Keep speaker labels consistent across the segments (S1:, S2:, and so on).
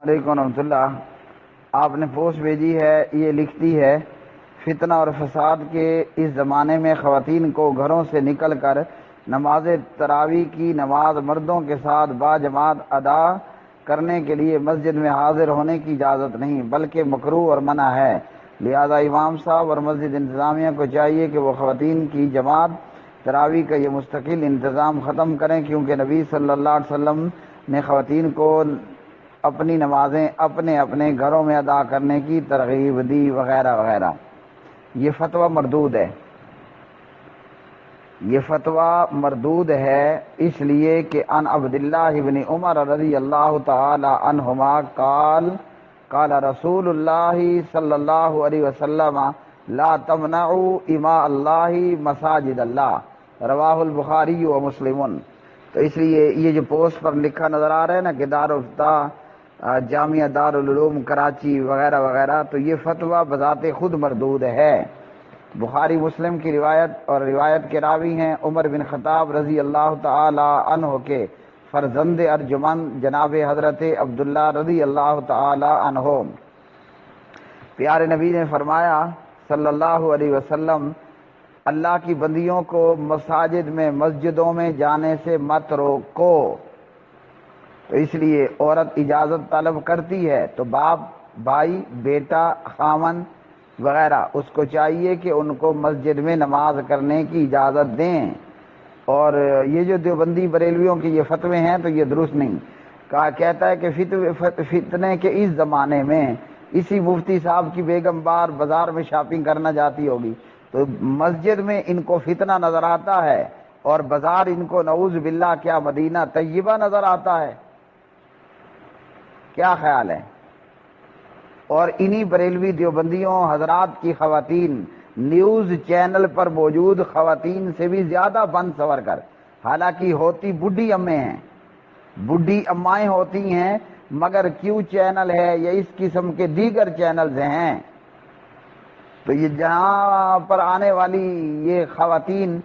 S1: علیکم ورحمۃ اللہ. آپ نے پوسٹ بھیجی ہے، یہ لکھتی ہے فتنہ اور فساد کے اس زمانے میں خواتین کو گھروں سے نکل کر نماز تراویح کی نماز مردوں کے ساتھ باجماعت ادا کرنے کے لیے مسجد میں حاضر ہونے کی اجازت نہیں بلکہ مکروہ اور منع ہے. لہذا امام صاحب اور مسجد انتظامیہ کو چاہیے کہ وہ خواتین کی جماعت تراویح کا یہ مستقل انتظام ختم کریں، کیونکہ نبی صلی اللہ علیہ وسلم نے خواتین کو اپنی نمازیں اپنے اپنے گھروں میں ادا کرنے کی ترغیب دی وغیرہ وغیرہ. یہ فتویٰ مردود ہے. یہ فتویٰ مردود ہے اس لیے کہ ان عبداللہ ابن عمر رضی اللہ تعالی عنہما قال رسول اللہ صلی اللہ علیہ وسلم لا تمنعوا اماء اللہ مساجد اللہ، رواہ البخاری و مسلم. تو اس لیے یہ جو پوسٹ پر لکھا نظر آ رہا ہے نا کہ دارالفتہ جامعہ دارالعلوم کراچی وغیرہ وغیرہ، تو یہ فتویٰ بذات خود مردود ہے. بخاری مسلم کی روایت اور روایت کے راوی ہیں عمر بن خطاب رضی اللہ تعالی عنہ کے فرزند ارجمند جناب حضرت عبداللہ رضی اللہ تعالی عنہ. پیارے نبی نے فرمایا صلی اللہ علیہ وسلم، اللہ کی بندیوں کو مساجد میں مسجدوں میں جانے سے مت روکو. تو اس لیے عورت اجازت طلب کرتی ہے تو باپ، بھائی، بیٹا، خامن وغیرہ اس کو چاہیے کہ ان کو مسجد میں نماز کرنے کی اجازت دیں. اور یہ جو دیوبندی بریلویوں کے یہ فتوے ہیں تو یہ درست نہیں. کہتا ہے کہ فتنے کے اس زمانے میں اسی مفتی صاحب کی بیگم بار بازار میں شاپنگ کرنا جاتی ہوگی تو مسجد میں ان کو فتنہ نظر آتا ہے اور بازار ان کو نعوذ باللہ کیا مدینہ طیبہ نظر آتا ہے. کیا خیال ہے؟ اور انہی بریلوی دیوبندیوں حضرات کی خواتین نیوز چینل پر موجود خواتین سے بھی زیادہ بن سور کر، حالانکہ ہوتی بڈھی امیں ہیں، بڈھی امائیں ہوتی ہیں، مگر کیو چینل ہے یا اس قسم کے دیگر چینلز ہیں تو یہ جہاں پر آنے والی یہ خواتین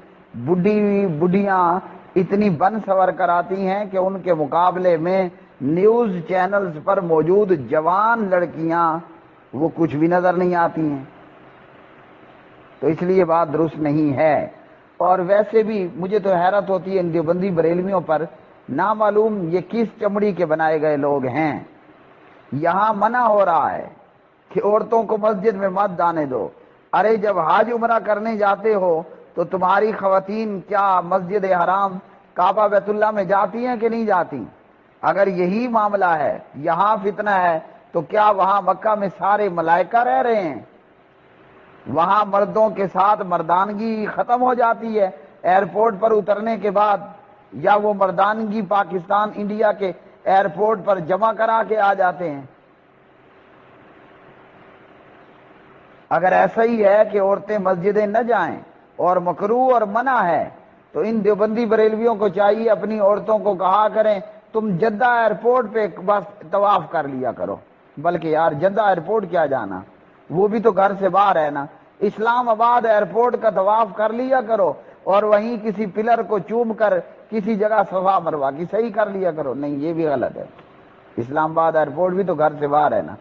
S1: بڈھیاں اتنی بن سور کر آتی ہیں کہ ان کے مقابلے میں نیوز چینلز پر موجود جوان لڑکیاں وہ کچھ بھی نظر نہیں آتی ہیں. تو اس لیے بات درست نہیں ہے. اور ویسے بھی مجھے تو حیرت ہوتی ہے ان دیوبندی بریلویوں پر، نامعلوم یہ کس چمڑی کے بنائے گئے لوگ ہیں. یہاں منع ہو رہا ہے کہ عورتوں کو مسجد میں مت جانے دو. ارے جب حج عمرہ کرنے جاتے ہو تو تمہاری خواتین کیا مسجد حرام کعبہ بیت اللہ میں جاتی ہیں کہ نہیں جاتی؟ اگر یہی معاملہ ہے، یہاں فتنہ ہے، تو کیا وہاں مکہ میں سارے ملائکہ رہ رہے ہیں؟ وہاں مردوں کے ساتھ مردانگی ختم ہو جاتی ہے ایئرپورٹ پر اترنے کے بعد، یا وہ مردانگی پاکستان انڈیا کے ایئرپورٹ پر جمع کرا کے آ جاتے ہیں؟ اگر ایسا ہی ہے کہ عورتیں مسجدیں نہ جائیں اور مکروہ اور منع ہے تو ان دیوبندی بریلویوں کو چاہیے اپنی عورتوں کو کہا کریں تم جدہ ایئرپورٹ پہ بس طواف کر لیا کرو. بلکہ یار جدہ ایئرپورٹ کیا جانا، وہ بھی تو گھر سے باہر ہے نا. اسلام آباد ایئرپورٹ کا طواف کر لیا کرو اور وہیں کسی پلر کو چوم کر کسی جگہ صفا مروا کی صحیح کر لیا کرو. نہیں، یہ بھی غلط ہے. اسلام آباد ایئرپورٹ بھی تو گھر سے باہر ہے نا.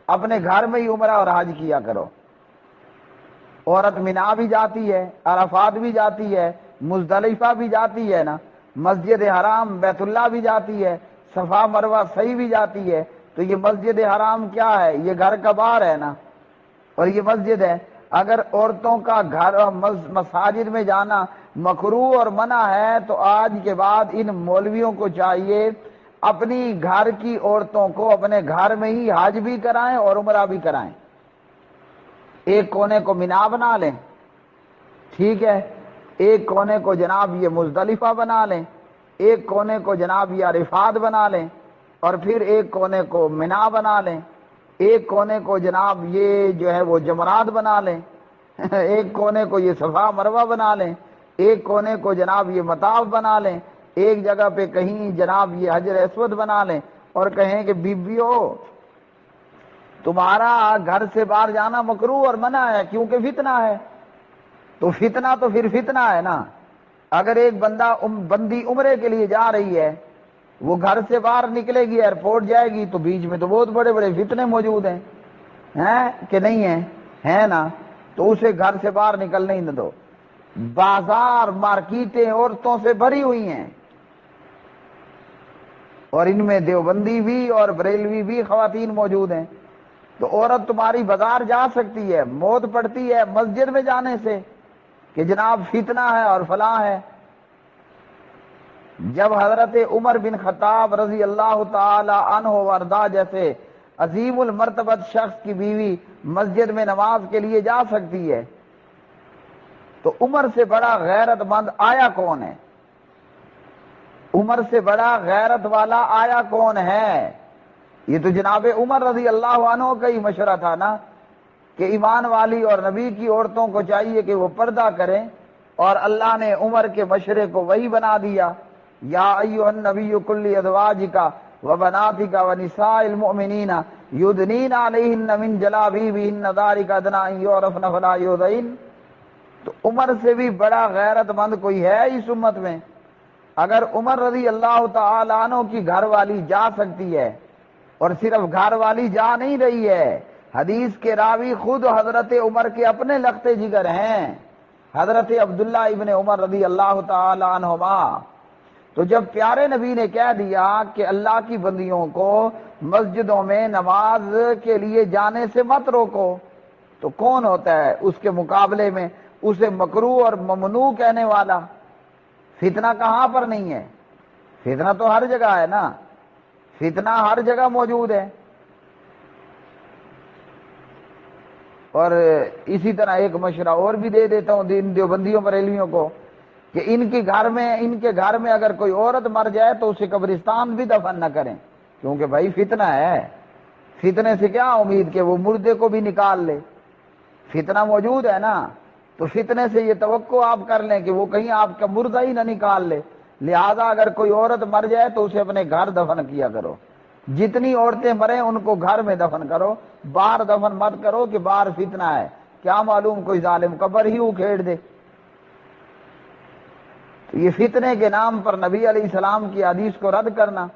S1: اپنے گھر میں ہی عمرہ اور حج کیا کرو. عورت مینا بھی جاتی ہے، عرفات بھی جاتی ہے، مزدلفہ بھی جاتی ہے نا، مسجد حرام بیت اللہ بھی جاتی ہے، صفا مروہ صحیح بھی جاتی ہے. تو یہ مسجد حرام کیا ہے؟ یہ گھر کا باہر ہے نا، اور یہ مسجد ہے. اگر عورتوں کا گھر مساجد میں جانا مکروہ اور منع ہے تو آج کے بعد ان مولویوں کو چاہیے اپنی گھر کی عورتوں کو اپنے گھر میں ہی حج بھی کرائیں اور عمرہ بھی کرائیں. ایک کونے کو مینا بنا لیں، ٹھیک ہے، ایک کونے کو جناب یہ مزدلفہ بنا لیں، ایک کونے کو جناب یہ عرفات بنا لیں، اور پھر ایک کونے کو مینا بنا لیں، ایک کونے کو جناب یہ جو ہے وہ جمرات بنا لیں، ایک کونے کو یہ صفا مروہ بنا لیں، ایک کونے کو جناب یہ مطاف بنا لیں، ایک جگہ پہ کہیں جناب یہ حجر اسود بنا لیں اور کہیں کہ بیبیو تمہارا گھر سے باہر جانا مکروہ اور منع ہے کیونکہ فتنہ ہے. تو فتنہ تو پھر فتنہ ہے نا. اگر ایک بندی عمرے کے لیے جا رہی ہے وہ گھر سے باہر نکلے گی، ایئرپورٹ جائے گی، تو بیچ میں تو بہت بڑے بڑے فتنے موجود ہیں کہ نہیں ہیں؟ ہے نا؟ تو اسے گھر سے باہر نکلنے ہی نہ دو۔ بازار مارکیٹیں عورتوں سے بھری ہوئی ہیں، اور ان میں دیوبندی بھی اور بریلوی بھی خواتین موجود ہیں۔ تو عورت تمہاری بازار جا سکتی ہے، موت پڑتی ہے مسجد میں جانے سے کہ جناب فتنہ ہے اور فلاں ہے۔ جب حضرت عمر بن خطاب رضی اللہ تعالی عنہ وارضا جیسے عظیم المرتبت شخص کی بیوی مسجد میں نماز کے لیے جا سکتی ہے، تو عمر سے بڑا غیرت مند آیا کون ہے؟ عمر سے بڑا غیرت والا آیا کون ہے؟ یہ تو جناب عمر رضی اللہ عنہ کا ہی مشورہ تھا نا کہ ایمان والی اور نبی کی عورتوں کو چاہیے کہ وہ پردہ کریں، اور اللہ نے عمر کے مشورے کو وہی بنا دیا۔ یا ایھا النبی قل لازواجک وبناتک ونساء المؤمنین یدنین علیہن من جلابیبہن ذلک ادنی ان یعرفن فلا یؤذین۔ تو عمر سے بھی بڑا غیرت مند کوئی ہے اس امت میں؟ اگر عمر رضی اللہ تعالی عنہ کی گھر والی جا سکتی ہے، اور صرف گھر والی جا نہیں رہی ہے، حدیث کے راوی خود حضرت عمر کے اپنے لخت جگر ہیں، حضرت عبداللہ ابن عمر رضی اللہ تعالی عنہما۔ تو جب پیارے نبی نے کہہ دیا کہ اللہ کی بندیوں کو مسجدوں میں نماز کے لیے جانے سے مت روکو، تو کون ہوتا ہے اس کے مقابلے میں اسے مکروہ اور ممنوع کہنے والا؟ فتنہ کہاں پر نہیں ہے؟ فتنہ تو ہر جگہ ہے نا، فتنہ ہر جگہ موجود ہے۔ اور اسی طرح ایک مشورہ اور بھی دے دیتا ہوں ان دیوبندیوں بریلویوں کو کہ ان کے گھر میں اگر کوئی عورت مر جائے تو اسے قبرستان بھی دفن نہ کریں، کیونکہ بھائی فتنہ ہے۔ فتنے سے کیا امید کہ وہ مردے کو بھی نکال لے؟ فتنہ موجود ہے نا، تو فتنے سے یہ توقع آپ کر لیں کہ وہ کہیں آپ کا مردہ ہی نہ نکال لے۔ لہذا اگر کوئی عورت مر جائے تو اسے اپنے گھر دفن کیا کرو، جتنی عورتیں مریں ان کو گھر میں دفن کرو، باہر دفن مت کرو کہ باہر فتنہ ہے، کیا معلوم کوئی ظالم قبر ہی اکھیڑ دے۔ تو یہ فتنے کے نام پر نبی علیہ السلام کی حدیث کو رد کرنا۔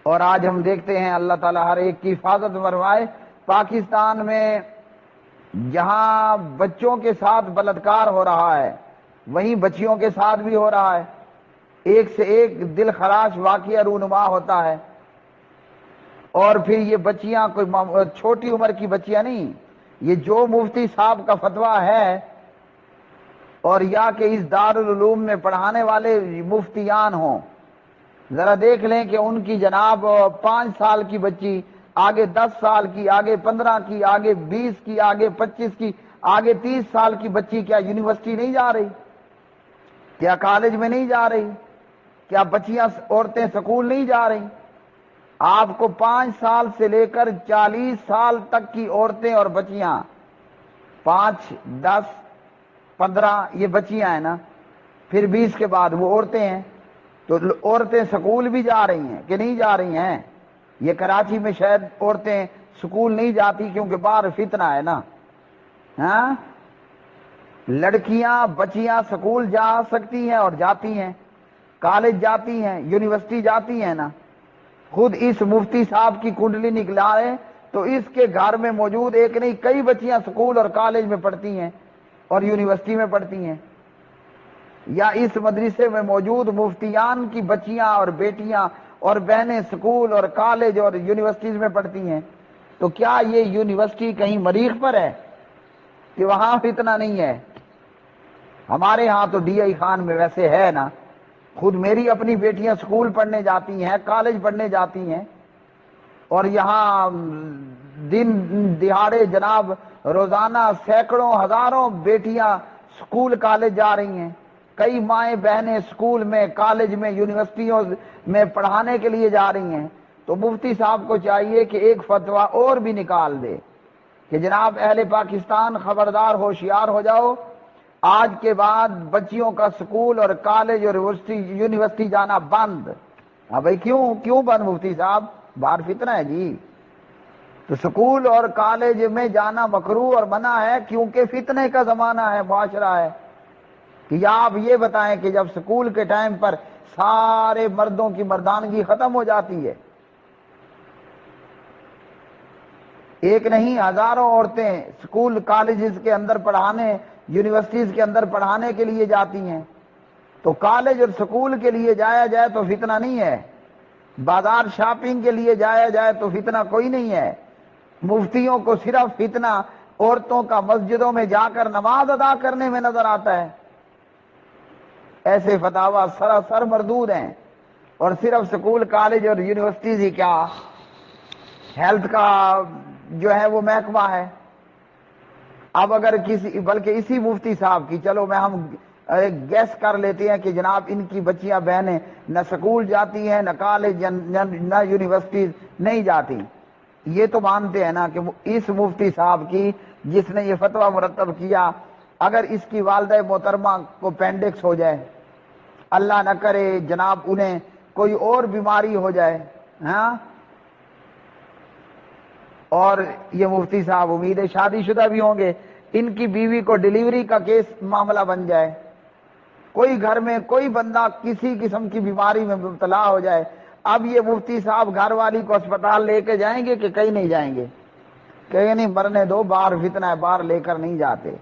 S1: اور آج ہم دیکھتے ہیں اللہ تعالیٰ ہر ایک کی حفاظت فرمائے، پاکستان میں جہاں بچوں کے ساتھ بلاత్کار ہو رہا ہے وہیں بچیوں کے ساتھ بھی ہو رہا ہے، ایک سے ایک دل خراش واقعہ رونما ہوتا ہے۔ اور پھر یہ بچیاں کوئی چھوٹی عمر کی بچیاں نہیں، یہ جو مفتی صاحب کا فتویٰ ہے اور یا کہ اس دارالعلوم میں پڑھانے والے مفتیان ہوں، ذرا دیکھ لیں کہ ان کی جناب 5 سال کی بچی، آگے 10 سال کی، آگے 15 کی، آگے 20 کی، آگے 25 کی، آگے 30 سال کی بچی کیا یونیورسٹی نہیں جا رہی؟ کیا کالج میں نہیں جا رہی؟ کیا بچیاں عورتیں سکول نہیں جا رہی؟ آپ کو 5 سال سے لے کر 40 سال تک کی عورتیں اور بچیاں، 5، 10، 15 یہ بچیاں ہیں نا، پھر 20 کے بعد وہ عورتیں ہیں، تو عورتیں سکول بھی جا رہی ہیں کہ نہیں جا رہی ہیں؟ یہ کراچی میں شاید عورتیں سکول نہیں جاتی کیونکہ باہر فتنہ ہے نا۔ ہاں، لڑکیاں بچیاں سکول جا سکتی ہیں اور جاتی ہیں، کالج جاتی ہیں، یونیورسٹی جاتی ہیں نا۔ خود اس مفتی صاحب کی کنڈلی نکلائے تو اس کے گھر میں موجود ایک نہیں کئی بچیاں سکول اور کالج میں پڑھتی ہیں اور یونیورسٹی میں پڑھتی ہیں، یا اس مدرسے میں موجود مفتیان کی بچیاں اور بیٹیاں اور بہنیں سکول اور کالج اور یونیورسٹیز میں پڑھتی ہیں۔ تو کیا یہ یونیورسٹی کہیں مریخ پر ہے کہ وہاں فتنہ نہیں ہے؟ ہمارے ہاں تو ڈی آئی خان میں ویسے ہے نا، خود میری اپنی بیٹیاں سکول پڑھنے جاتی ہیں، کالج پڑھنے جاتی ہیں، اور یہاں دن دہاڑے جناب روزانہ سینکڑوں ہزاروں بیٹیاں سکول کالج جا رہی ہیں، کئی مائیں بہنیں سکول میں کالج میں یونیورسٹیوں میں پڑھانے کے لیے جا رہی ہیں۔ تو مفتی صاحب کو چاہیے کہ ایک فتویٰ اور بھی نکال دے کہ جناب اہل پاکستان خبردار ہوشیار ہو جاؤ، آج کے بعد بچیوں کا سکول اور کالج اور یونیورسٹی جانا بند۔ ہاں بھائی کیوں بند مفتی صاحب؟ باہر فتنہ ہے جی۔ تو سکول اور کالج میں جانا مکروہ اور منع ہے کیونکہ فتنے کا زمانہ ہے، معاشرہ ہے۔ کہ یا آپ یہ بتائیں کہ جب سکول کے ٹائم پر سارے مردوں کی مردانگی ختم ہو جاتی ہے، ایک نہیں ہزاروں عورتیں سکول کالجز کے اندر پڑھانے، یونیورسٹیز کے اندر پڑھانے کے لیے جاتی ہیں، تو کالج اور سکول کے لیے جایا جائے تو فتنہ نہیں ہے، بازار شاپنگ کے لیے جایا جائے تو فتنہ کوئی نہیں ہے۔ مفتیوں کو صرف فتنہ عورتوں کا مسجدوں میں جا کر نماز ادا کرنے میں نظر آتا ہے۔ ایسے فتاویٰ سراسر مردود ہیں، اور صرف سکول کالج اور یونیورسٹیز ہی کیا، ہیلتھ کا جو ہے وہ محکمہ ہے۔ اب اگر کسی، بلکہ اسی مفتی صاحب کی، چلو ہم گیس کر لیتے ہیں کہ جناب ان کی بچیاں بہنیں نہ سکول جاتی ہیں، نہ کالج، نہ یونیورسٹیز نہیں جاتی، یہ تو مانتے ہیں نا کہ اس مفتی صاحب کی جس نے یہ فتویٰ مرتب کیا، اگر اس کی والدہ محترمہ کو اپینڈکس ہو جائے، اللہ نہ کرے جناب انہیں کوئی اور بیماری ہو جائے، ہاں، اور یہ مفتی صاحب امید ہے شادی شدہ بھی ہوں گے، ان کی بیوی کو ڈیلیوری کا کیس معاملہ بن جائے، کوئی گھر میں کوئی بندہ کسی قسم کی بیماری میں مبتلا ہو جائے، اب یہ مفتی صاحب گھر والی کو اسپتال لے کے جائیں گے کہ کہیں نہیں جائیں گے؟ کہیں نہیں، مرنے دو، باہر فتنہ ہے، باہر لے کر نہیں جاتے۔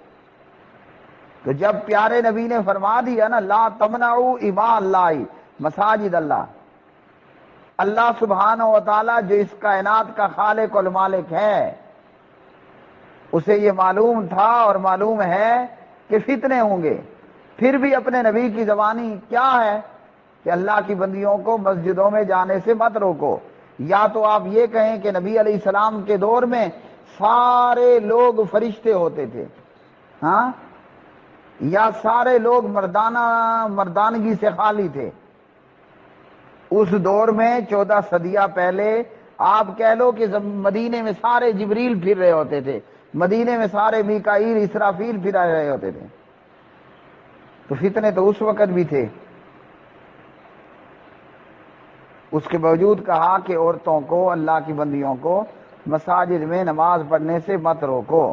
S1: تو جب پیارے نبی نے فرما دیا نا، لا تمنعوا اماء اللہ مساجد اللہ، اللہ سبحانہ و تعالی جو اس کائنات کا خالق و مالک ہے، اسے یہ معلوم تھا اور معلوم ہے کہ فتنے ہوں گے، پھر بھی اپنے نبی کی زبانی کیا ہے کہ اللہ کی بندیوں کو مسجدوں میں جانے سے مت روکو۔ یا تو آپ یہ کہیں کہ نبی علیہ السلام کے دور میں سارے لوگ فرشتے ہوتے تھے، ہاں، یا سارے لوگ مردانگی سے خالی تھے۔ اس دور میں 14 صدیاں پہلے آپ کہہ لو کہ مدینے میں سارے جبریل پھر رہے ہوتے تھے، مدینے میں سارے میکائیل اسرافیل پھر رہے ہوتے تھے، تو فتنے تو اس وقت بھی تھے۔ اس کے باوجود کہا کہ عورتوں کو، اللہ کی بندیوں کو مساجد میں نماز پڑھنے سے مت روکو۔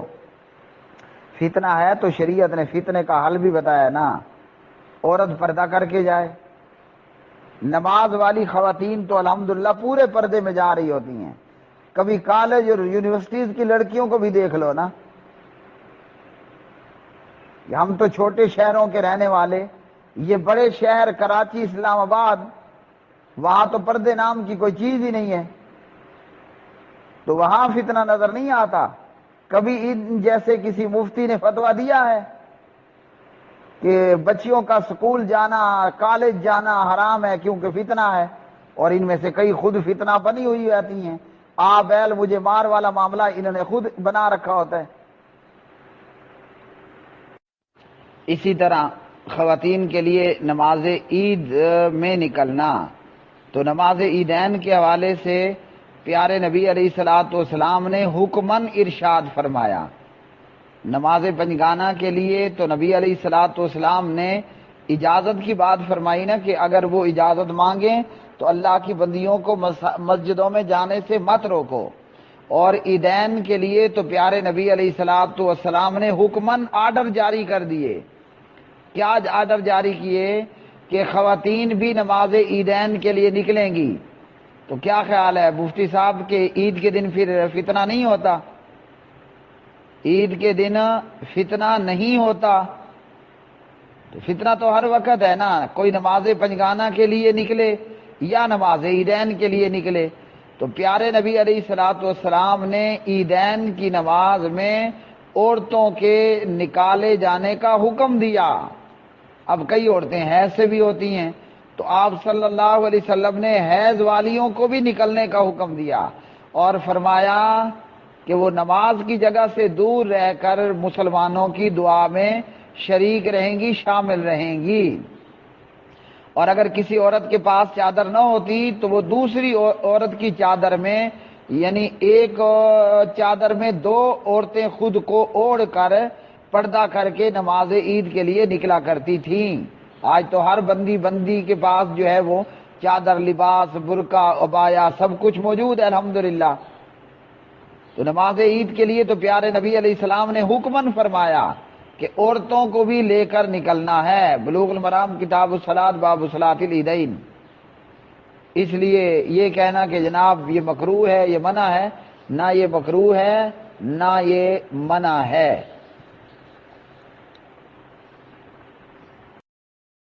S1: فتنہ ہے تو شریعت نے فتنے کا حل بھی بتایا نا، عورت پردہ کر کے جائے۔ نماز والی خواتین تو الحمدللہ پورے پردے میں جا رہی ہوتی ہیں، کبھی کالج اور یونیورسٹیز کی لڑکیوں کو بھی دیکھ لو نا، ہم تو چھوٹے شہروں کے رہنے والے، یہ بڑے شہر کراچی، اسلام آباد، وہاں تو پردے نام کی کوئی چیز ہی نہیں ہے، تو وہاں فتنہ نظر نہیں آتا۔ کبھی ان جیسے کسی مفتی نے فتویٰ دیا ہے کہ بچیوں کا سکول جانا، کالج جانا حرام ہے کیونکہ فتنہ ہے؟ اور ان میں سے کئی خود فتنہ بنی ہوئی رہتی ہیں، آ بیل مجھے مار والا معاملہ انہوں نے خود بنا رکھا ہوتا ہے۔ اسی طرح خواتین کے لیے نماز عید میں نکلنا، تو نماز عیدین کے حوالے سے پیارے نبی علیہ الصلوۃ والسلام نے حکماً ارشاد فرمایا۔ نماز پنجگانہ کے لیے تو نبی علیہ الصلوۃ والسلام نے اجازت کی بات فرمائی نا کہ اگر وہ اجازت مانگیں تو اللہ کی بندیوں کو مسجدوں میں جانے سے مت روکو، اور عیدین کے لیے تو پیارے نبی علیہ الصلوۃ والسلام نے حکماً آرڈر جاری کر دیے۔ کیا آرڈر جاری کیے؟ کہ خواتین بھی نماز عیدین کے لیے نکلیں گی۔ تو کیا خیال ہے مفتی صاحب کہ عید کے دن پھر فتنہ نہیں ہوتا؟ عید کے دن فتنہ نہیں ہوتا، تو فتنہ تو ہر وقت ہے نا، کوئی نماز پنجگانہ کے لیے نکلے یا نماز عیدین کے لیے نکلے۔ تو پیارے نبی علیہ الصلوۃ والسلام نے عیدین کی نماز میں عورتوں کے نکالے جانے کا حکم دیا۔ اب کئی عورتیں حیض سے بھی ہوتی ہیں، تو آپ صلی اللہ علیہ وسلم نے حیض والیوں کو بھی نکلنے کا حکم دیا، اور فرمایا کہ وہ نماز کی جگہ سے دور رہ کر مسلمانوں کی دعا میں شریک رہیں گی، شامل رہیں گی۔ اور اگر کسی عورت کے پاس چادر نہ ہوتی تو وہ دوسری عورت کی چادر میں، یعنی ایک چادر میں دو عورتیں خود کو اوڑھ کر پردہ کر کے نماز عید کے لیے نکلا کرتی تھیں۔ آج تو ہر بندی کے پاس جو ہے وہ چادر، لباس، برقع، عبایا سب کچھ موجود ہے الحمدللہ۔ تو نماز عید کے لیے تو پیارے نبی علیہ السلام نے حکماً فرمایا کہ عورتوں کو بھی لے کر نکلنا ہے۔ بلوغ المرام کتاب الصلاۃ باب صلاۃ العیدین۔ اس لیے یہ کہنا کہ جناب یہ مکروہ ہے، یہ منع ہے، نہ یہ مکروہ ہے نہ یہ منع ہے۔